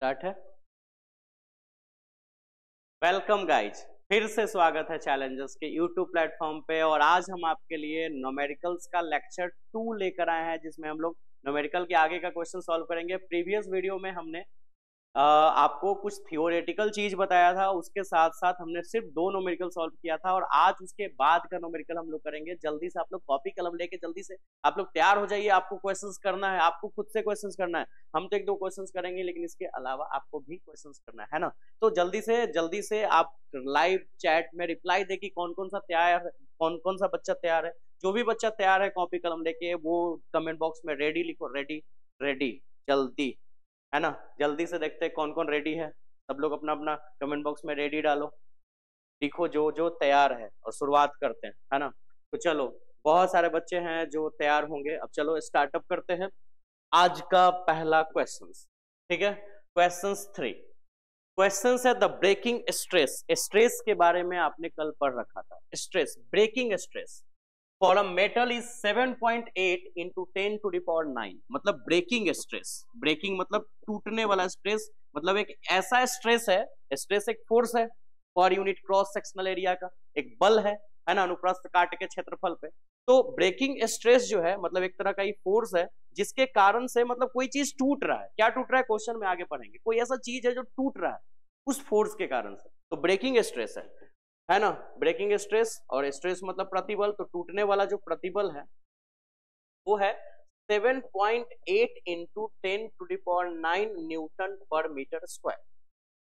Start है। Welcome guys, फिर से स्वागत है चैलेंजर्स के यूट्यूब प्लेटफॉर्म पे। और आज हम आपके लिए न्यूमेरिकल्स का लेक्चर 2 लेकर आए हैं, जिसमें हम लोग न्यूमेरिकल के आगे का क्वेश्चन सॉल्व करेंगे। प्रीवियस वीडियो में हमने आपको कुछ थियोरेटिकल चीज बताया था, उसके साथ साथ हमने सिर्फ 2 न्यूमेरिकल सॉल्व किया था। और आज उसके बाद का न्यूमेरिकल हम लोग करेंगे। जल्दी से आप लोग कॉपी कलम लेके जल्दी से आप लोग तैयार हो जाइए। आपको क्वेश्चंस करना है, आपको खुद से क्वेश्चंस करना है। हम तो 1-2 क्वेश्चंस करेंगे, लेकिन इसके अलावा आपको भी क्वेश्चंस करना है ना। तो जल्दी से आप लाइव चैट में रिप्लाई दे कि कौन कौन सा तैयार है, कौन कौन सा बच्चा तैयार है। जो भी बच्चा तैयार है कॉपी कलम लेके वो कमेंट बॉक्स में रेडी लिखो। रेडी रेडी जल्दी, है ना। जल्दी से देखते हैं कौन कौन रेडी है। सब लोग अपना अपना कमेंट बॉक्स में रेडी डालो, लिखो जो जो तैयार है, और शुरुआत करते हैं, है ना। तो चलो, बहुत सारे बच्चे हैं जो तैयार होंगे। अब चलो स्टार्टअप करते हैं आज का पहला क्वेश्चन। ठीक है, क्वेश्चन 3 क्वेश्चन है द ब्रेकिंग स्ट्रेस। स्ट्रेस के बारे में आपने कल पढ़ रखा था। Stress, breaking stress for a metal is 7.8 into 10 to the power 9। मतलब ब्रेकिंग स्ट्रेस, ब्रेकिंग मतलब टूटने वाला स्ट्रेस, मतलब एक ऐसा स्ट्रेस है। स्ट्रेस एक फोर्स है per unit cross sectional area का, एक बल है ना, अनुप्रस्थ काट के क्षेत्रफल पे। तो ब्रेकिंग स्ट्रेस जो है मतलब एक तरह का ये फोर्स है जिसके कारण से मतलब कोई चीज टूट रहा है। क्या टूट रहा है क्वेश्चन में आगे पढ़ेंगे। कोई ऐसा चीज है जो टूट रहा है उस फोर्स के कारण से, तो ब्रेकिंग स्ट्रेस है ना। ब्रेकिंग स्ट्रेस, और स्ट्रेस मतलब प्रतिबल, तो टूटने वाला जो प्रतिबल है वो है 7.8 into 10 to the power 9 newton पर मीटर स्क्वायर।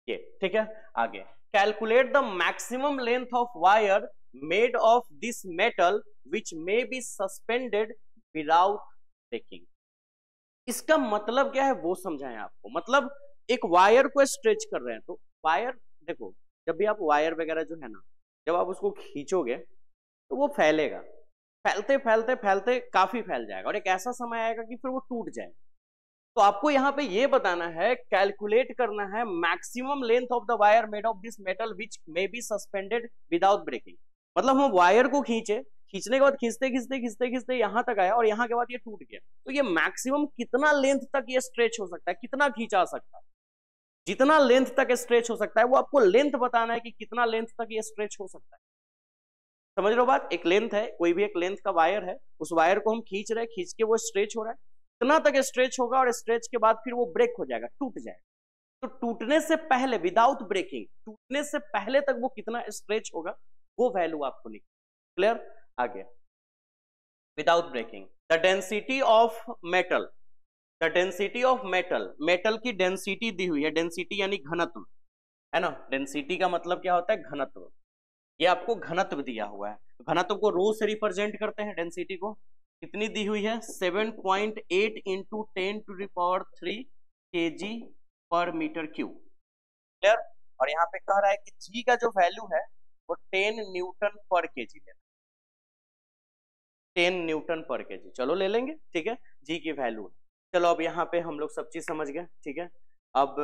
ये ठीक है। आगे, calculate the maximum length of wire made of this metal which may be suspended without breaking. इसका मतलब क्या है वो समझाएं आपको। मतलब एक वायर को स्ट्रेच कर रहे हैं, तो वायर देखो, जब भी आप वायर वगैरह जो है ना, जब आप उसको खींचोगे तो वो फैलेगा, फैलते फैलते फैलते काफी फैल जाएगा, और एक ऐसा समय आएगा कि फिर वो टूट जाएगा। तो आपको यहाँ पे ये बताना है, कैलकुलेट करना है maximum length of the wire made of this metal which may be suspended without breaking. मतलब हम वायर को खींचने के बाद खींचते खींचते खींचते खींचते यहाँ तक आया, और यहाँ के बाद ये टूट गया। तो ये मैक्सिमम कितना लेंथ तक ये स्ट्रेच हो सकता है, कितना खींचा सकता है। जितना लेंथ तक स्ट्रेच हो सकता है वो आपको लेंथ बताना है कि कितना लेंथ तक ये स्ट्रेच हो सकता है। समझ लो बात। एक लेंथ है, कोई भी एक लेंथ का वायर है, उस वायर को हम खींच रहे हैं, खींच के वो स्ट्रेच हो रहा है, इतना तक स्ट्रेच होगा, और स्ट्रेच के बाद फिर वो ब्रेक हो जाएगा, टूट जाएगा। तो टूटने से पहले, विदाउट ब्रेकिंग, टूटने से पहले तक वो कितना स्ट्रेच होगा वो वैल्यू आपको लिखना। क्लियर? आगे, without breaking the density of metal, the density of metal, metal की डेंसिटी दी हुई है। डेंसिटी यानी घनत्व, है ना। डेंसिटी का मतलब क्या होता है? घनत्व। ये आपको घनत्व दिया हुआ है। घनत्व को रो से रिप्रेजेंट करते हैं। डेंसिटी को कितनी दी हुई है? 7.8 into 10 to the power 3 kg पर मीटर क्यूब। क्लियर? और यहाँ पे कह रहा है कि जी का जो वैल्यू है वो 10 न्यूटन पर केजी लेना, 10 न्यूटन पर केजी। चलो ले लेंगे, ठीक है, जी की वैल्यू है। चलो अब यहाँ पे हम लोग सब चीज समझ गए, ठीक है। अब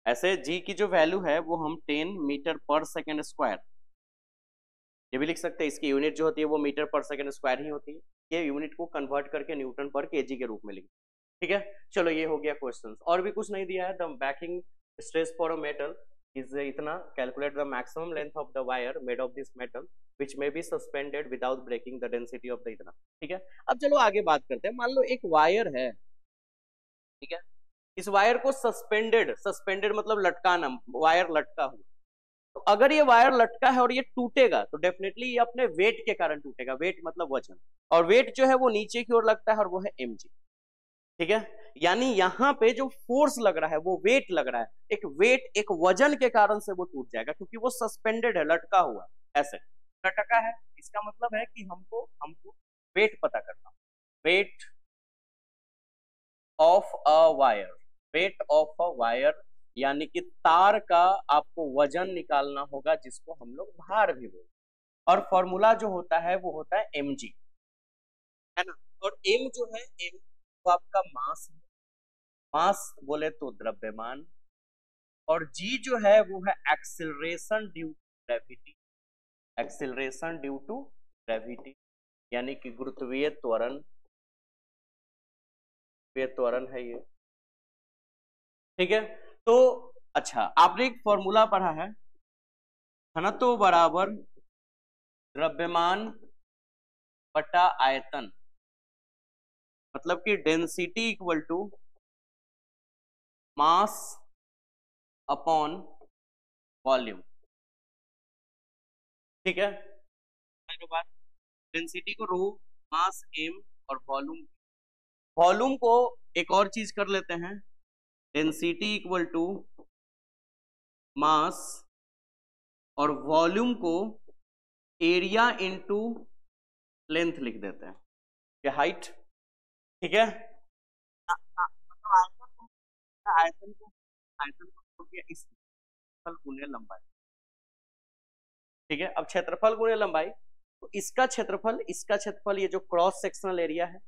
ऐसे जी की जो वैल्यू है वो हम 10 मीटर पर सेकेंड स्क्वायर, ये भी लिख सकते हैं। इसकी यूनिट जो होती है वो मीटर पर सेकेंड स्क्वायर ही होती है। ये यूनिट को कन्वर्ट करके न्यूटन पर केजी के रूप में लिख, ठीक है। चलो ये हो गया क्वेश्चन, और भी कुछ नहीं दिया है। The breaking stress for a metal is इतना, calculate the maximum length of the wire made of this metal which may be suspended without breaking the density of the इतना, ठीक है। अब चलो आगे बात करते हैं। मान लो एक वायर है, ठीक है। इस वायर को सस्पेंडेड, सस्पेंडेड मतलब लटकाना, वायर लटका हुआ। तो अगर ये वायर लटका है और ये टूटेगा तो डेफिनेटली ये अपने वेट के कारण टूटेगा। वेट मतलब वजन, और वेट जो है वो नीचे की ओर लगता है, और वो है mg, ठीक है। यानी यहाँ पे जो फोर्स लग रहा है वो वेट लग रहा है। एक वेट, एक वजन के कारण से वो टूट जाएगा, क्योंकि वो सस्पेंडेड है, लटका हुआ। ऐसे लटका है, इसका मतलब है कि हमको वेट पता करना, weight of a wire, weight of a wire, यानी कि तार का आपको वजन निकालना होगा, जिसको हम लोग भार भी बोलते हैं। और फॉर्मूला जो होता है वो होता है mg, है ना। और m जो है, m वो आपका मास है, मास बोले तो द्रव्यमान। और g जो है वो है acceleration due to gravity, acceleration due to gravity, यानी कि गुरुत्वीय त्वरण, त्वरण है ये, ठीक है। तो अच्छा, आपने एक फॉर्मूला पढ़ा है, घनत्व बराबर द्रव्यमान बटा आयतन, मतलब कि density equal to mass upon volume. ठीक है, बात डेंसिटी को रो, मास एम और वॉल्यूम, वॉल्यूम को एक और चीज कर लेते हैं, डेंसिटी इक्वल टू मास और वॉल्यूम को एरिया इनटू लेंथ लिख देते हैं, या हाइट। ठीक है, आयतन को इस क्षेत्रफल गुने लंबाई। ठीक है, अब क्षेत्रफल गुने लंबाई, तो इसका क्षेत्रफल ये जो क्रॉस सेक्शनल एरिया है,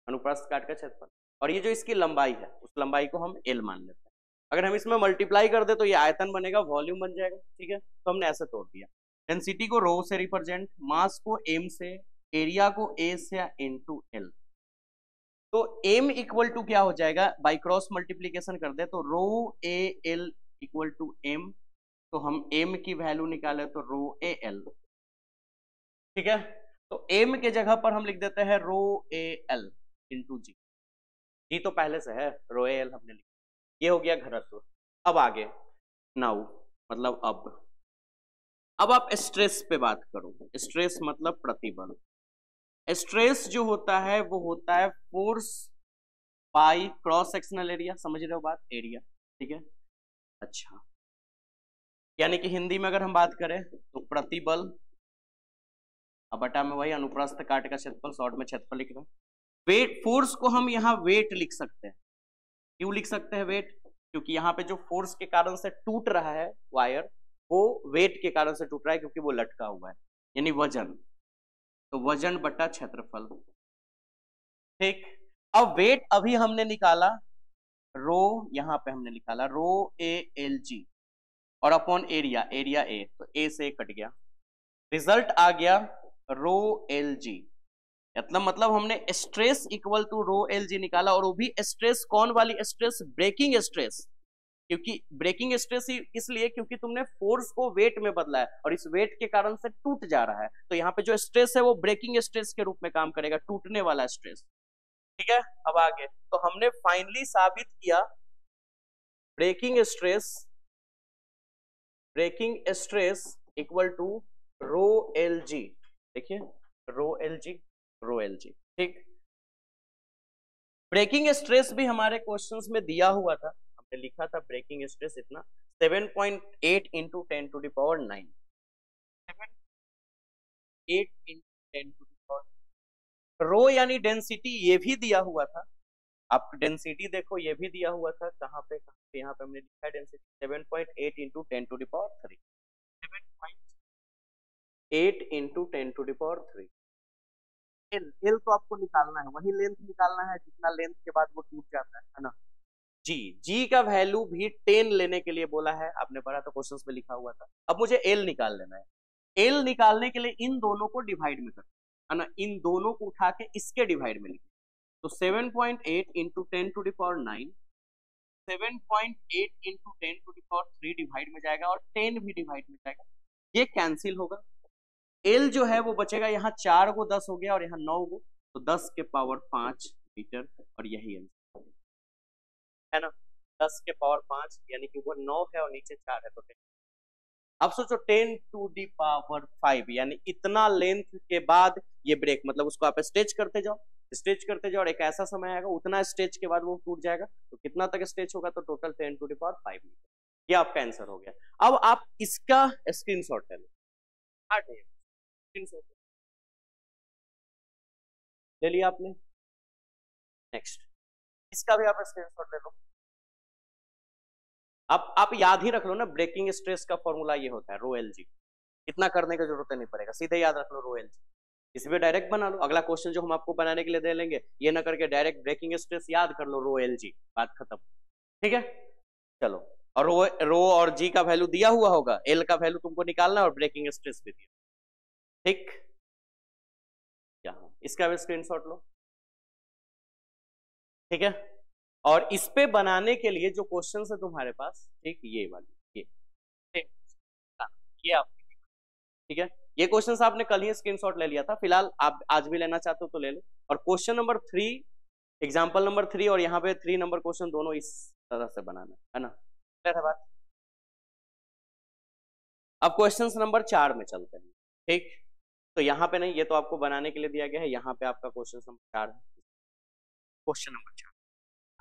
अनुप्रस्थ काट का क्षेत्रफल, और ये जो इसकी लंबाई है, उस लंबाई को हम एल मान लेते हैं। अगर हम इसमें मल्टीप्लाई कर दे तो ये आयतन बनेगा, वॉल्यूम बन जाएगा। ठीक है, तो हमने ऐसे तोड़ दिया, डेंसिटी को रो से रिप्रेजेंट, मास को एम से, एरिया को ए से इनटू एल। तो एम इक्वल टू क्या हो जाएगा, बाई क्रॉस मल्टीप्लीकेशन कर दे तो rho A L equal to M, तो हम एम की वैल्यू निकाले तो रो ए एल। ठीक है, तो एम के जगह पर हम लिख देते हैं रो ए एल इंटू जी। जी तो पहले से है, रो ए एल हमने लिखा, ये हो गया घनत्व। अब आगे नाउ, मतलब अब आप स्ट्रेस पे बात करो। स्ट्रेस मतलब प्रतिबल। स्ट्रेस जो होता है वो होता है force by cross sectional area, समझ रहे हो बात, एरिया। ठीक है, अच्छा, यानी कि हिंदी में अगर हम बात करें तो प्रतिबल, अब बटा में वही अनुप्रस्थ काट का क्षेत्रफल, शॉर्ट में क्षेत्रफल लिख रहे हैं। वेट, फोर्स को हम यहाँ वेट लिख सकते हैं। क्यों लिख सकते हैं वेट, क्योंकि यहाँ पे जो फोर्स के कारण से टूट रहा है वायर, वो वेट के कारण से टूट रहा है, क्योंकि वो लटका हुआ है, यानी वजन, तो वजन बटा क्षेत्रफल। ठीक, अब वेट अभी हमने निकाला, रो यहाँ पे हमने निकाला रो ए एल जी, और अपॉन एरिया, एरिया ए, तो ए से कट गया, रिजल्ट आ गया रो एल जी। मतलब हमने stress equal to rho L G निकाला, और वो भी स्ट्रेस कौन वाली स्ट्रेस, ब्रेकिंग स्ट्रेस। क्योंकि ब्रेकिंग स्ट्रेस इसलिए क्योंकि तुमने फोर्स को वेट में बदला है, और इस वेट के कारण से टूट जा रहा है, तो यहाँ पे जो स्ट्रेस है वो ब्रेकिंग स्ट्रेस के रूप में काम करेगा, टूटने वाला स्ट्रेस। ठीक है, अब आगे, तो हमने फाइनली साबित किया breaking stress equal to rho L G. देखिए, रो एल जी। ठीक, ब्रेकिंग स्ट्रेस भी हमारे क्वेश्चंस में दिया हुआ था, हमने लिखा था ब्रेकिंग स्ट्रेस इतना 7.8 into 10 to the power 9, 7.8 into 10 to the power. Rho यानी डेंसिटी, ये भी दिया हुआ था, आप डेंसिटी देखो, ये भी दिया हुआ था, कहाँ पे यहाँ पे हमने लिखा है density 7.8 into 10 to the power 3, 7.8 into 10 to the power 3। L तो आपको निकालना है, वही लेंथ निकालना है जितना लेंथ के बाद वो टूट जाता है ना। जी का वैल्यू भी 10 लेने के लिए बोला है, आपने पढ़ा था, क्वेश्चंस में लिखा हुआ था। अब मुझे एल निकाल लेना है, एल निकालने के लिए इन दोनों को डिवाइड में करना है ना, इन दोनों को उठा के इसके डिवाइड में लिखना, तो 7.8 into 10 to the power 9, 7.8 into 10 to the power 3 divide में जाएगा, और 10 भी डिवाइड में जाएगा, ये कैंसिल होगा। एल जो है वो बचेगा, यहाँ 4 को 10 हो गया, और यहाँ 9 को, तो 10 के पावर 5 मीटर, और यही आंसर है ना, 10 के पावर 5, यानी कि वो 9 है और नीचे 4 है, तो 10। अब सोचो 10 टू दी पावर 5, यानी इतना लेंथ के बाद ये ब्रेक, मतलब उसको आप स्ट्रेच करते जाओ, और एक ऐसा समय आएगा, उतना स्ट्रेच के बाद वो टूट जाएगा, तो कितना तक स्ट्रेच होगा, तो total 10 to the power 5 metre, ये आपका आंसर हो गया। अब आप इसका स्क्रीनशॉट ले लो, ले लिया आपने, नेक्स्ट इसका भी आप स्क्रीनशॉट ले लो। अब आप याद ही रख लो ना, ब्रेकिंग स्ट्रेस का फॉर्मूला ये होता है रो एल जी, इतना करने की जरूरत नहीं पड़ेगा, सीधे याद रख लो रो एल जी, इसी पे डायरेक्ट बना लो। अगला क्वेश्चन जो हम आपको बनाने के लिए दे लेंगे, ये ना करके डायरेक्ट ब्रेकिंग स्ट्रेस याद कर लो, रो एल जी, बात खत्म। ठीक है, चलो, और रो और जी का वैल्यू दिया हुआ होगा, एल का वैल्यू तुमको निकालना, और ब्रेकिंग स्ट्रेस भी दिया। ठीक, यहाँ इसका भी स्क्रीनशॉट लो। ठीक है, और इस पे बनाने के लिए जो क्वेश्चन है तुम्हारे पास, ठीक, ये वाली, ये आप, ठीक है, ये क्वेश्चन आपने कल ही स्क्रीनशॉट ले लिया था, फिलहाल आप आज भी लेना चाहते हो तो ले लो। और क्वेश्चन नंबर 3, एग्जाम्पल नंबर 3 और यहाँ पे 3 नंबर क्वेश्चन, दोनों इस तरह से बनाना है ना, क्लियर है बात। अब क्वेश्चन नंबर 4 में चलते हैं, ठीक। तो यहाँ पे नहीं, ये तो आपको बनाने के लिए दिया गया है, यहाँ पे आपका क्वेश्चन नंबर 4 है। क्वेश्चन नंबर 4,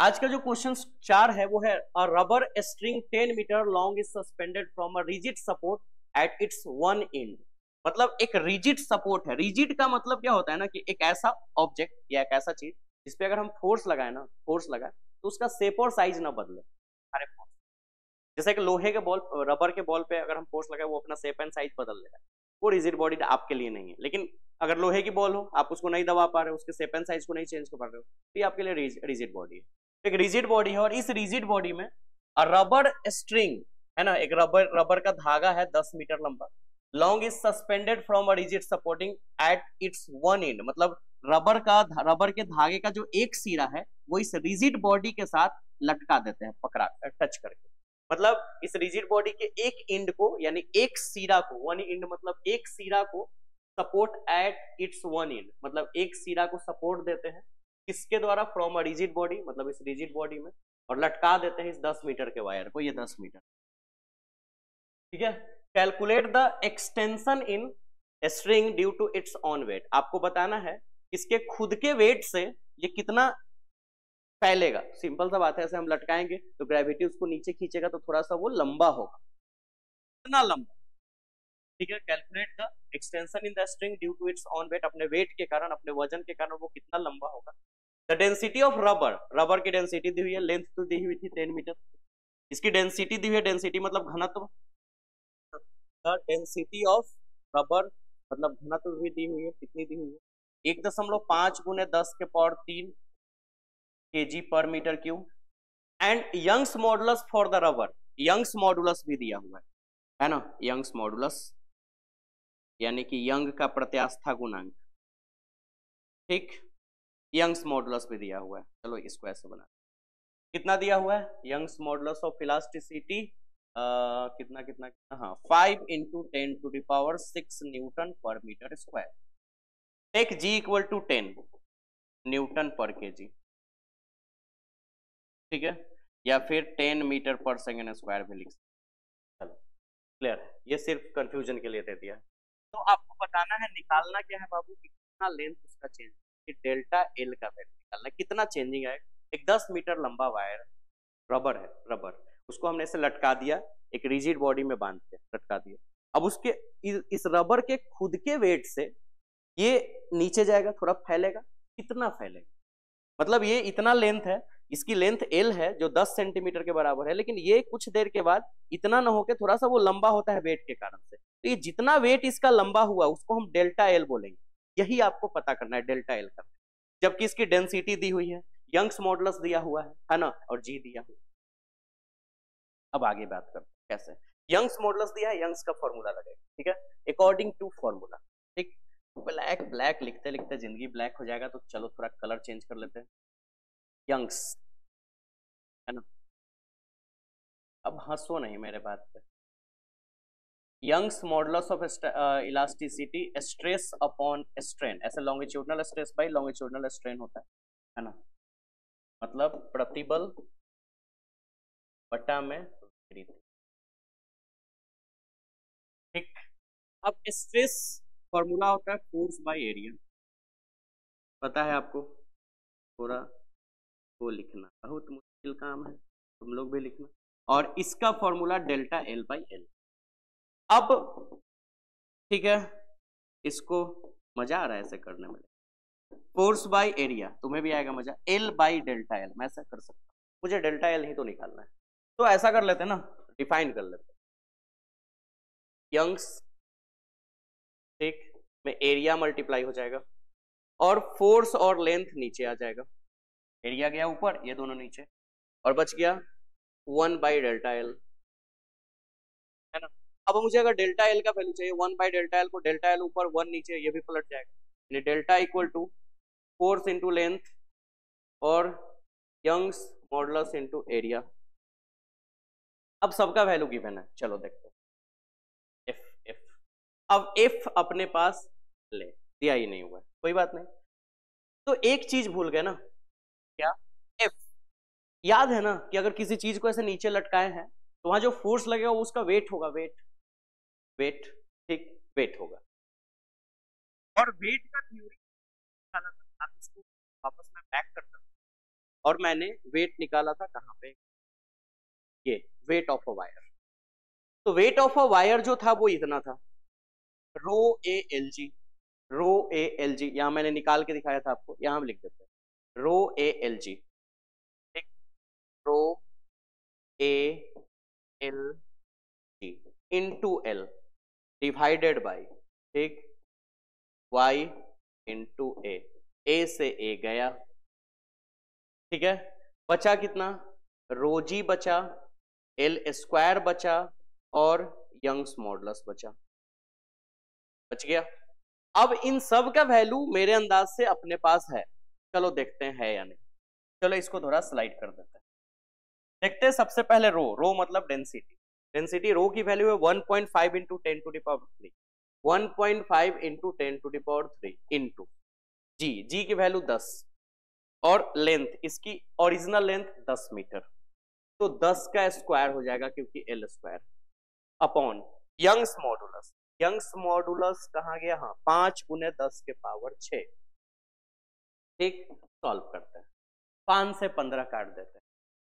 आज का जो क्वेश्चन 4 है वो है, a rubber string 10 metre long is suspended from a rigid support at its one end. मतलब एक रिजिड सपोर्ट है, रिजिड का मतलब क्या होता है ना, कि एक ऐसा ऑब्जेक्ट या एक ऐसा चीज जिसपे अगर हम फोर्स लगाए ना, फोर्स लगाए तो उसका शेप और साइज ना बदले। अरे जैसे कि लोहे के बॉल, रबर के बॉल पे अगर हम फोर्स लगाए वो अपना शेप एंड साइज बदल देगा, वो रिजिड बॉडी आपके लिए नहीं है। लेकिन अगर लोहे की बॉल हो, आप उसको नहीं दबा पा रहे हो, उसके शेप एंड साइज को नहीं चेंज कर पा रहे हो, तो ये आपके लिए रिजिड बॉडी है। एक रिजिड बॉडी है और इस रिजिड बॉडी में रबर स्ट्रिंग है ना, एक रबर का धागा है 10 मीटर लंबा, long is suspended from a rigid supporting eight its one end. मतलब रबर के धागे का जो एक सिरा है वो इस रिजिड बॉडी के साथ लटका देते हैं, पकड़ा टच करके। मतलब इस रिजिड बॉडी के एक एंड को, यानी एक सिरा को, वन एंड मतलब एक सिरा को support at its one end, मतलब एक सिरा को सपोर्ट देते हैं किसके द्वारा, फ्रॉम अ रिजिड बॉडी, मतलब इस रिजिड बॉडी में, और लटका देते हैं इस 10 मीटर के वायर को, ये 10 मीटर, ठीक है। Calculate the extension in string due to its own weight. आपको बताना है इसके खुद के वेट से ये कितना फैलेगा। सिंपल सा बात है, ऐसे हम लटकाएंगे तो ग्रेविटी उसको नीचे खींचेगा तो थोड़ा सा वो लंबा होगा, कितना लंबा, ठीक है। Calculate the extension in the string due to its own weight, अपने वेट के कारण, अपने वजन के कारण वो कितना लंबा होगा। The density of rubber, rubber की डेंसिटी दी हुई है, लेंथ तो दी हुई थी 10 मीटर, इसकी डेंसिटी दी हुई है, डेंसिटी मतलब घनत्व, द डेंसिटी ऑफ रबर मतलब घनत्व भी दी हुई है, कितनी दी हुई है, 1.5 गुने 10 के पावर 3 kg पर metre cube. And Young's modulus for the rubber, Young's modulus भी दिया हुआ है ना, यंग्स मॉडुलस यानी कि यंग का प्रत्यास्था गुणांक, ठीक, यंग्स मॉडुलस भी दिया हुआ है। चलो इसको ऐसे बना, कितना दिया हुआ है, यंग्स मॉडुलस ऑफ इलास्टिसिटी कितना कितना, हाँ 5 × 10⁶ न्यूटन पर metre square. Take G = 10 newton पर केजी, ठीक है, या फिर 10 मीटर पर सेकेंड स्क्वायर भी लिख सकते। चलो क्लियर है, ये सिर्फ कंफ्यूजन के लिए दे दिया। तो आपको बताना है, निकालना क्या है बाबू, कितना लेंथ उसका चेंज, डेल्टा एल का वैल्यू निकालना, कितना चेंजिंग है। एक 10 मीटर लंबा वायर रबर है, रबर उसको हमने ऐसे लटका दिया, एक रिजिड बॉडी में बांध के लटका दिया। अब उसके इस रबर के खुद के वेट से ये नीचे जाएगा, थोड़ा फैलेगा, कितना फैलेगा, मतलब ये इतना लेंथ है, इसकी लेंथ एल है जो 10 सेंटीमीटर के बराबर है, लेकिन ये कुछ देर के बाद इतना ना होके थोड़ा सा वो लंबा होता है वेट के कारण से, तो ये जितना वेट इसका लंबा हुआ उसको हम डेल्टा एल बोलेंगे। यही आपको पता करना है, डेल्टा एल का, जबकि इसकी डेंसिटी दी हुई है, यंग्स मॉडुलस दिया हुआ है ना, और जी दिया हुआ है। अब आगे बात करते हैं कैसे, यंग्स मॉडुलस दिया है, यंग्स का फॉर्मूला लगेगा, ठीक है, अकॉर्डिंग टू फॉर्मूला, ठीक। ब्लैक ब्लैक लिखते लिखते जिंदगी ब्लैक हो जाएगा, तो चलो थोड़ा कलर चेंज कर लेते हैं, यंग्स है ना। अब हंसो नहीं मेरे बात पे, Young's modulus of elasticity stress upon strain, ऐसे longitudinal stress by longitudinal strain होता है ना, मतलब प्रतिबल बटा में, ठीक। अब स्ट्रेस फॉर्मूला होता है फोर्स बाय एरिया, पता है आपको, पूरा वो लिखना बहुत मुश्किल काम है, तुम लोग भी लिखना, और इसका formula delta L by L. अब ठीक है, इसको मजा आ रहा है ऐसे करने में, फोर्स बाय एरिया तुम्हें भी आएगा मजा, एल बाई डेल्टा एल, मैं ऐसा कर सकता हूँ, मुझे डेल्टा एल ही तो निकालना है, तो ऐसा कर लेते हैं ना, डिफाइन कर लेते हैं, यंग्स, ठीक, में एरिया मल्टीप्लाई हो जाएगा और फोर्स और लेंथ नीचे आ जाएगा, एरिया गया ऊपर, ये दोनों नीचे, और बच गया 1 बाई डेल्टा एल, है ना। अब मुझे अगर डेल्टा एल का वैल्यू चाहिए, 1 बाई डेल्टा एल को, डेल्टा एल ऊपर 1 नीचे, ये भी पलट जाएगा, यानी delta equal to force into length और यंग्स मॉडुलस इनटू एरिया। अब सबका वैल्यू गिवन है, चलो देखते हैं। एफ अब एफ अपने पास ले दिया ही नहीं हुआ है, कोई बात नहीं। तो एक चीज भूल गए ना, क्या? एफ। याद है ना कि अगर किसी चीज को ऐसे नीचे लटकाए हैं तो वहां जो फोर्स लगेगा वो उसका वेट होगा, वेट वेट, ठीक, वेट होगा। और वेट का थ्योरी निकाला था, आप इसको वापस में बैक करता हूं, और मैंने वेट निकाला था कहां पे, ये वेट ऑफ अ वायर। तो वेट ऑफ अ वायर जो था वो इतना था, रो A L ji, row A L जी, यहां मैंने निकाल के दिखाया था आपको, यहां हम लिख देते हैं रो ए एल जी, ठीक, rho A L g into L divided by, ठीक, y इंटू ए से ए गया, ठीक है, बचा कितना, रोजी बचा, एल स्क्वायर बचा, और यंग्स मॉडुलस बचा, बच गया। अब इन सब का वैल्यू मेरे अंदाज से अपने पास है, चलो देखते हैं है या नहीं। चलो इसको थोड़ा स्लाइड कर देते हैं, देखते हैं। सबसे पहले रो, रो मतलब डेंसिटी, डेंसिटी रो की वैल्यू है 1.5 into 10 to the power 3, 1.5 into 10 to the power 3 into g, g की वैल्यू 10, और लेंथ, इसकी ओरिजिनल लेंथ 10 मीटर, तो 10 का स्क्वायर हो जाएगा क्योंकि L square, upon Young's modulus, Young's modulus कहाँ गया, हाँ 5 गुने 10 के पावर 6, ठीक, सॉल्व करते हैं, 5 से 15 काट देते हैं,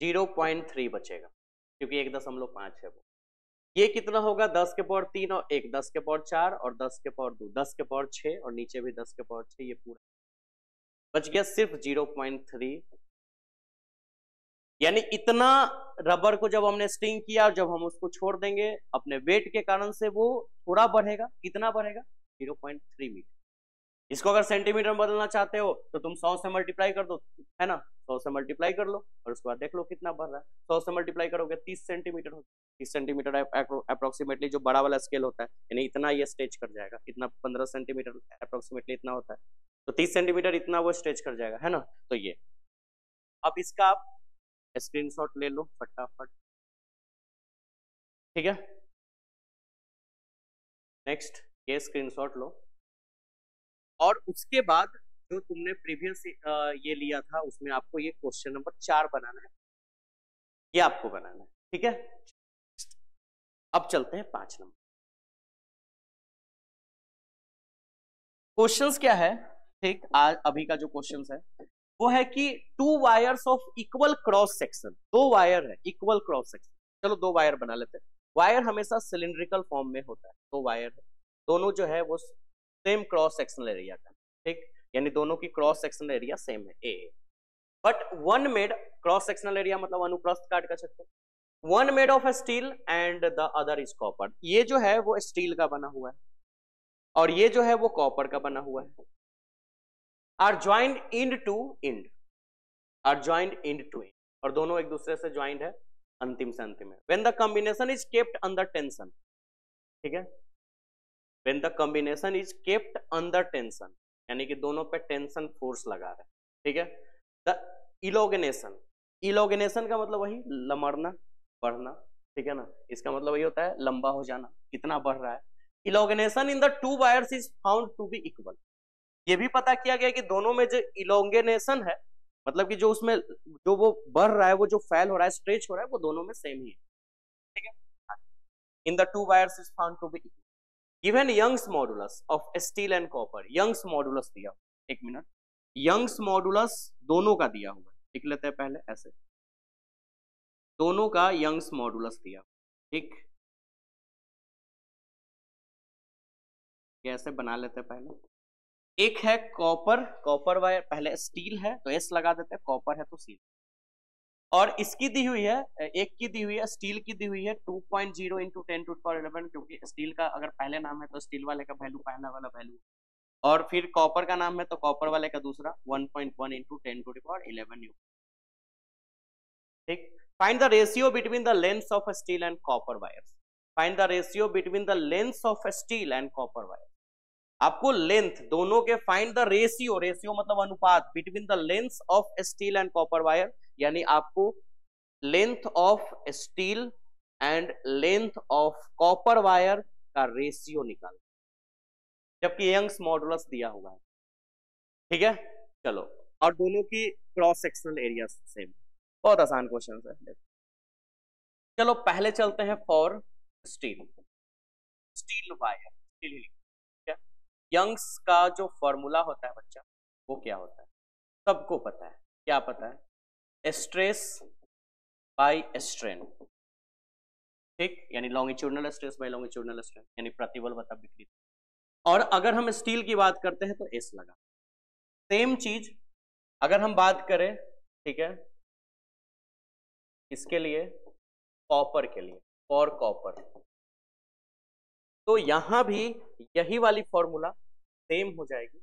0.3 बचेगा क्योंकि 1.5 है वो। ये कितना होगा, 10 के पावर 3 और 1, 10 के पावर 4 और 10 के पावर 2, 10 के पावर 6 और नीचे भी 10 के पावर 6, ये पूरा बच गया सिर्फ 0.3। यानी इतना रबर को जब हमने स्ट्रिंग किया और जब हम उसको छोड़ देंगे अपने वेट के कारण से वो थोड़ा बढ़ेगा, कितना बढ़ेगा, 0.3 मीटर। इसको अगर सेंटीमीटर में बदलना चाहते हो तो तुम 100 से मल्टीप्लाई कर दो, है ना, 100 से मल्टीप्लाई कर लो और उसके बाद देख लो कितना बढ़ रहा है। 100 से मल्टीप्लाई करोगे 30 सेंटीमीटर हो, 30 सेंटीमीटर अप्रोक्सीमेटली जो बड़ा वाला स्केल होता है, यानी इतना ये स्ट्रेच कर जाएगा, इतना 15 सेंटीमीटर अप्रोक्सीमेटली इतना होता है, तो 30 सेंटीमीटर इतना वो स्ट्रेच कर जाएगा, है ना। तो ये अब इसका आप स्क्रीनशॉट ले लो फटाफट, ठीक है। नेक्स्ट ये स्क्रीनशॉट लो, और उसके बाद जो तुमने प्रीवियस ये लिया था उसमें आपको ये क्वेश्चन नंबर 4 बनाना है, ये आपको बनाना है, ठीक है। अब चलते हैं 5 नंबर। क्वेश्चंस क्या है, ठीक, आज अभी का जो क्वेश्चंस है वो है कि 2 wires of equal cross section, 2 wire है इक्वल क्रॉस सेक्शन, चलो 2 वायर बना लेते हैं। वायर हमेशा सिलिंड्रिकल फॉर्म में होता है, 2 वायर है, दोनों जो है वो सेम क्रॉस सेक्शनल एरिया का, ठीक, यानी दोनों की क्रॉस सेक्शनल एरिया सेम है A, but one made, cross sectional area मतलब अनुप्रस्थ काट का क्षेत्रफल, one made of steel and the other is copper, ये जो है वो स्टील का बना हुआ है और ये जो है वो कॉपर का बना हुआ है, are joined end to end, are joined end to end, और दोनों एक दूसरे से ज्वाइंड है अंतिम से अंतिम है। When the combination is kept under tension, ठीक है, when the combination is kept under tension, यानी कि दोनों पे टेंशन फोर्स लगा रहे, ठीक है। द इलोगेनेशन, इलोगेनेशन का मतलब वही लमड़ना, बढ़ना, ठीक है ना, इसका मतलब वही होता है लंबा हो जाना, कितना बढ़ रहा है। Elongation in the 2 wires is found to be equal, ये भी पता किया गया कि दोनों में जो इलोंगेनेशन है, मतलब कि जो उसमें जो वो बढ़ रहा है, वो जो फैल हो रहा है, स्ट्रेच हो रहा है, वो दोनों में सेम ही है, ठीक है। In the 2 wires is found to be equal, given Young's modulus of steel and copper, Young's modulus दिया, एक मिनट, यंग्स मॉडुलस दोनों का दिया हुआ है, लिख लेते हैं पहले ऐसे, दोनों का यंग्स मॉडुलस दिया, ठीक, कैसे बना लेते हैं पहले। एक है कॉपर, कॉपर वायर, पहले स्टील है तो एस लगा देते हैं, कॉपर है तो सी, और इसकी दी हुई है, एक की दी हुई है, स्टील की दी हुई है 2.0 इंटू 10 टू द पावर 11, क्योंकि स्टील का अगर पहले नाम है तो स्टील वाले का वैल्यू पहला वाला वैल्यू, और फिर कॉपर का नाम है तो कॉपर वाले का दूसरा 1.1 into 10 to the power 11 newton, ठीक। Find the ratio between the lengths of steel and copper wires, find the ratio between the lengths of steel and copper wire, आपको लेंथ दोनों के फाइंड द रेशियो, रेशियो मतलब अनुपात, between the lengths of steel and copper wire, यानी आपको length of steel and length of copper wire का ratio निकालना, जबकि यंग्स मॉडुलस दिया हुआ है। ठीक है, चलो, और दोनों की क्रॉस सेक्शनल एरिया सेम, बहुत आसान क्वेश्चन है। चलो पहले चलते हैं for steel, steel wire, steel. क्या यंग्स का जो फॉर्मूला होता है बच्चा, वो क्या होता है? सबको पता है, क्या पता है? स्ट्रेस बाय स्ट्रेन, ठीक, यानी longitudinal stress by longitudinal strain, यानी प्रतिबल बटा विकृति। और अगर हम स्टील की बात करते हैं तो एस लगा। सेम चीज अगर हम बात करें, ठीक है, इसके लिए कॉपर के लिए, फॉर कॉपर, तो यहां भी यही वाली फॉर्मूला सेम हो जाएगी।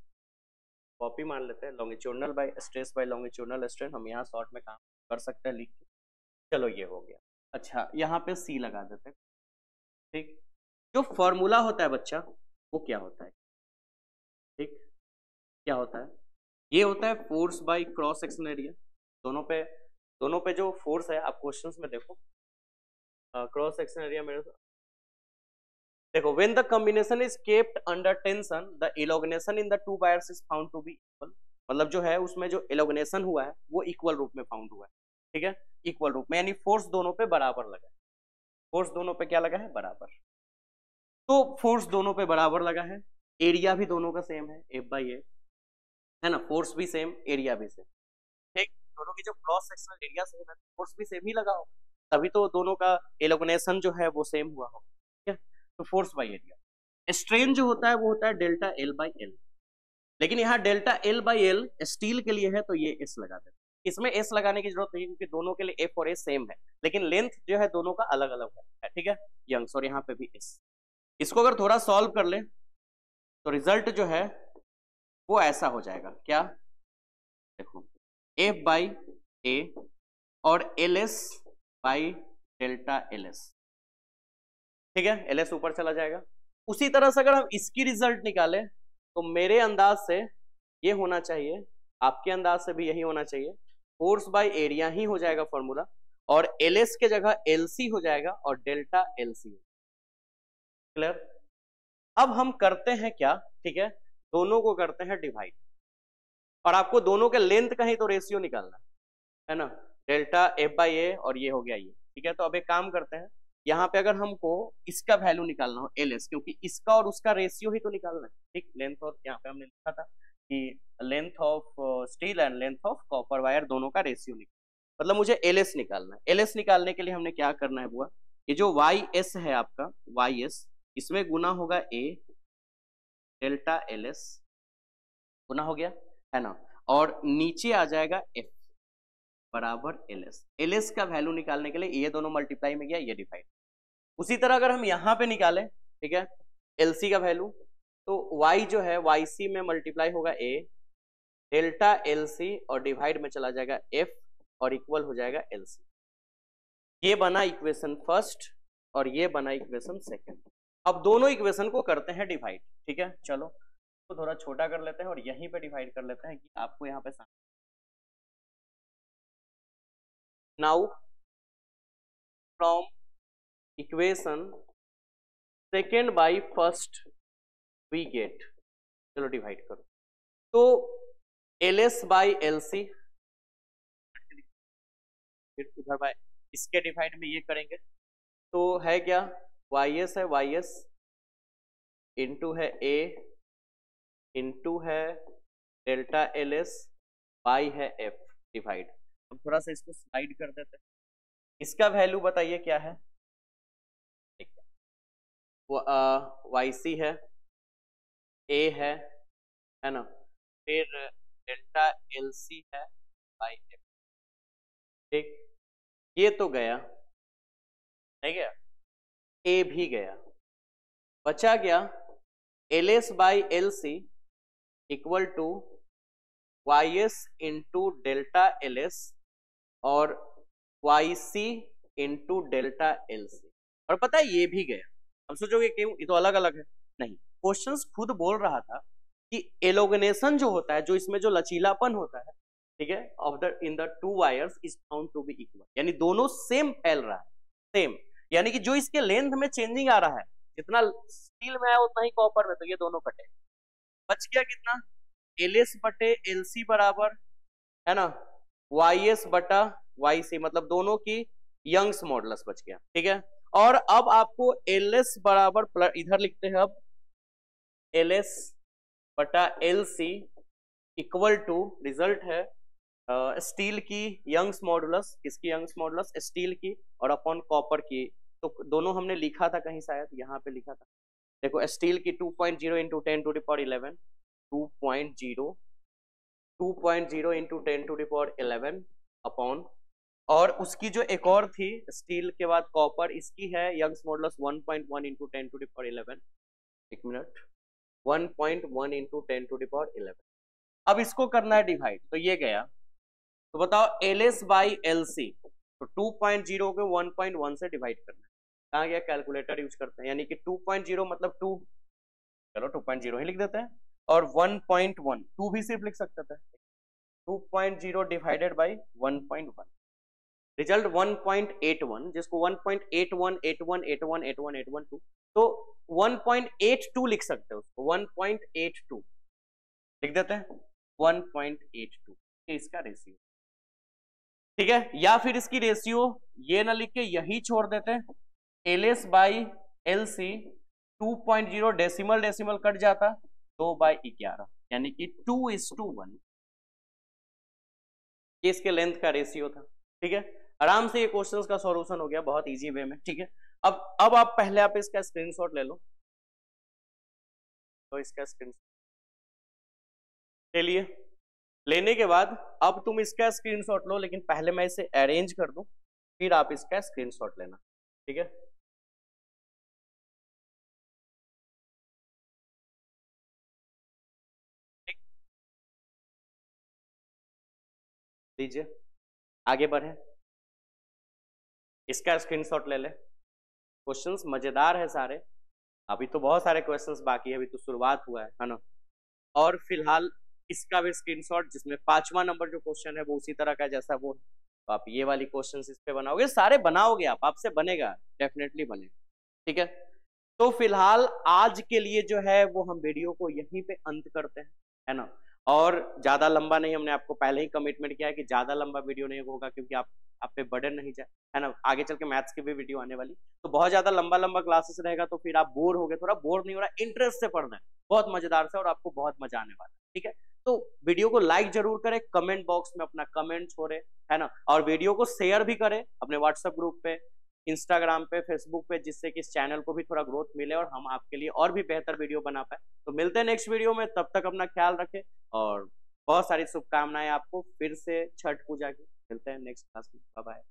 कॉपी मान लेते हैं, longitudinal by stress by longitudinal strain, हम यहाँ शॉर्ट में काम कर सकते हैं लिख के। चलो ये हो गया। अच्छा, यहाँ पे सी लगा देते हैं, ठीक। जो फॉर्मूला होता है बच्चा, वो क्या होता है? ठीक, क्या होता है? ये होता है force by cross section area. दोनों पे जो फोर्स है, आप क्वेश्चंस में देखो, क्रॉस सेक्शन एरिया मेरे देखो, when the combination is kept under tension the elongation in the two wires is found to be equal. मतलब जो है उसमें जो इलोगनेशन हुआ है वो इक्वल रूप में फाउंड हुआ है, ठीक है, इक्वल रूप में, यानी फोर्स दोनों पे बराबर लगा है। फोर्स दोनों पे क्या लगा है? बराबर। तो फोर्स दोनों पे बराबर लगा है, एरिया भी दोनों का सेम है, एफ बाई ए, है ना, फोर्स भी सेम, एरिया भी सेम, ठीक। दोनों की जो क्रॉस सेक्शनल एरिया सेम है, फोर्स भी सेम ही लगा हो, तभी तो दोनों का इलोगनेशन जो है वो सेम हुआ हो, ठीक है। तो फोर्स बाई एरिया। स्ट्रेन जो होता है वो होता है डेल्टा एल बाई एल, लेकिन यहाँ delta L by L steel के लिए है, तो ये एस लगा देते हैं। इसमें एस लगाने की जरूरत नहीं, क्योंकि दोनों के लिए एफ और एस सेम है, लेकिन लेंथ जो है दोनों का अलग अलग है, ठीक है, यंग्स, और यहाँ पे भी एस। इसको अगर थोड़ा सॉल्व कर ले तो रिजल्ट जो है वो ऐसा हो जाएगा, क्या? देखो, एफ बाई ए और L S by delta L S, ठीक है, एल एस ऊपर चला जाएगा। उसी तरह से अगर हम इसकी रिजल्ट निकालें तो मेरे अंदाज से ये होना चाहिए, आपके अंदाज से भी यही होना चाहिए, फोर्स बाय एरिया ही हो जाएगा फॉर्मूला, और एल एस के जगह एल सी हो जाएगा और डेल्टा एल सी। क्लियर? अब हम करते हैं क्या, ठीक है, दोनों को करते हैं डिवाइड, और आपको दोनों के लेंथ का ही तो रेशियो निकालना है ना, डेल्टा एफ बाई ए, और ये हो गया ये, ठीक है। तो अब एक काम करते हैं, यहाँ पे अगर हमको इसका वैल्यू निकालना हो एल एस, क्योंकि इसका और उसका रेशियो ही तो निकालना है, ठीक, लेंथ, और यहाँ पे हमने लिखा था कि length of steel and length of copper wire दोनों का रेशियो निकालना, मतलब मुझे एल एस निकालना है। एल एस निकालने के लिए हमने क्या करना है बुआ, ये जो वाई एस है आपका, वाई एस, इसमें गुना होगा ए डेल्टा एल एस, गुना हो गया, है ना, और नीचे आ जाएगा एफ बराबर एल एस। एल एस का वैल्यू निकालने के लिए ये दोनों मल्टीप्लाई में गया, ये डिवाइड। उसी तरह अगर हम यहाँ पे निकालें, ठीक है, एल सी का वैल्यू, तो वाई जो है वाई सी में मल्टीप्लाई होगा ए डेल्टा एल सी, और डिवाइड में चला जाएगा एफ, और इक्वल हो जाएगा एल सी। ये बना इक्वेशन फर्स्ट और ये बना इक्वेशन सेकंड। अब दोनों इक्वेशन को करते हैं डिवाइड, ठीक है। चलो तो थोड़ा छोटा कर लेते हैं और यहीं पे डिवाइड कर लेते हैं कि आपको यहाँ पे now from equation second by first we get, चलो डिवाइड करो, तो L S by L C, फिर उधर बाय इसके डिवाइड में ये करेंगे, तो है क्या, वाई एस है वाई एस, इंटू है ए, इंटू है डेल्टा एल एस, बाई है एफ, डिवाइड। अब थोड़ा सा इसको स्लाइड कर देते हैं, इसका वैल्यू बताइए क्या है, ठीक है, वाई सी है, ए है ना, फिर डेल्टा एल सी है बाई एफ, ठीक, ये तो गया, नहीं गया, ए भी गया, बचा क्या, L S by L C equal to Y S into delta L S और Y C into delta L C, और पता है ये भी गया। अब सोचोगे क्यों, ये तो अलग अलग है, नहीं, क्वेश्चंस खुद बोल रहा था कि एलोगनेशन जो होता है, जो इसमें जो लचीलापन होता है, ठीक है, of the in the two wires is found to be equal, यानी दोनों सेम फैल रहा है, सेम, यानी कि जो इसके लेंथ में चेंजिंग आ रहा है, जितना स्टील में है उतना ही कॉपर में, तो ये दोनों कटे, बच गया कितना, एलएस बटे एलसी बराबर है ना वाई एस बटा वाई सी, मतलब दोनों की यंग्स मॉडुलस बच गया, ठीक है। और अब आपको एल एस बराबर इधर लिखते हैं अब एल एस बटा L C equal to result है स्टील की यंग्स मॉडुलस, किसकी यंग्स मॉडुलस, स्टील की, और अपॉन कॉपर की, तो दोनों हमने लिखा था कहीं, शायद यहाँ पे लिखा था, देखो स्टील की 2.0 इंटू 10⁻11, 2.0 इंटू 10⁻11 अपॉन, और उसकी जो एक और थी स्टील के बाद कॉपर, इसकी है यंग्स मॉडुलस 1.1 इंटू 10⁻11, एक मिनट, 1.1 इंटू 10⁻11। अब इसको करना है डिवाइड, तो ये गया, तो बताओ L S by L C, तो 2.0 को 1.1 से डिवाइड करना है, कहाँ गया, कैलकुलेटर यूज करते हैं, यानी कि 2.0 मतलब 2, चलो 2.0 ही लिख देते हैं, और 1.1, 2 भी सिर्फ लिख सकते थे, 2.0 डिवाइडेड बाई 1.1, रिजल्ट 1.81, जिसको 1.8181818181 तो 1.82 लिख सकते हो उसको, 1.82 लिख देते हैं, 1.82 इसका रेशियो, ठीक है। या फिर इसकी रेशियो ये ना लिख के यही छोड़ देते हैं, L S by L C 2.0 decimal decimal cut जाता 2/11, यानी कि 2:1, ये इसके लेंथ का रेशियो था, ठीक है। आराम से ये क्वेश्चंस का सॉल्यूशन हो गया बहुत इजी वे में, ठीक है। अब आप पहले आप इसका स्क्रीनशॉट ले लो, तो इसका स्क्रीनशॉट ले लिए, लेने के बाद अब तुम इसका स्क्रीनशॉट लो, लेकिन पहले मैं इसे अरेंज कर दूं, फिर आप इसका स्क्रीनशॉट लेना, ठीक है। लीजिए आगे बढ़े, इसका स्क्रीनशॉट ले ले, क्वेश्चंस मजेदार है सारे, अभी तो बहुत सारे क्वेश्चंस बाकी है, अभी तो शुरुआत हुआ है ना। और फिलहाल इसका भी स्क्रीनशॉट, जिसमें 5वां नंबर जो क्वेश्चन है वो उसी तरह का जैसा वो, तो आप ये वाली क्वेश्चंस इस पे बनाओगे, सारे बनाओगे आप, आपसे बनेगा, डेफिनेटली बनेगा, ठीक है। तो फिलहाल आज के लिए जो है वो हम वीडियो को यहीं पे अंत करते हैं, है ना। और ज्यादा लंबा नहीं, हमने आपको पहले ही कमिटमेंट किया है कि ज्यादा लंबा वीडियो नहीं होगा, क्योंकि आप पे बर्डन नहीं जाए, है ना, आगे चल के मैथ्स की भी वीडियो आने वाली, तो बहुत ज्यादा लंबा लंबा क्लासेस रहेगा तो फिर आप बोर हो गए, थोड़ा बोर नहीं हो रहा, इंटरेस्ट से पढ़ना है, बहुत मजेदार से, और आपको बहुत मजा आने वाला है, ठीक है। तो वीडियो को लाइक जरूर करें, कमेंट बॉक्स में अपना कमेंट छोड़े, है ना, और वीडियो को शेयर भी करें अपने व्हाट्सएप ग्रुप पे, इंस्टाग्राम पे, फेसबुक पे, जिससे कि इस चैनल को भी थोड़ा ग्रोथ मिले और हम आपके लिए और भी बेहतर वीडियो बना पाए। तो मिलते हैं नेक्स्ट वीडियो में, तब तक अपना ख्याल रखें, और बहुत सारी शुभकामनाएं आपको फिर से छठ पूजा की। मिलते हैं नेक्स्ट क्लास में, बाय बाय।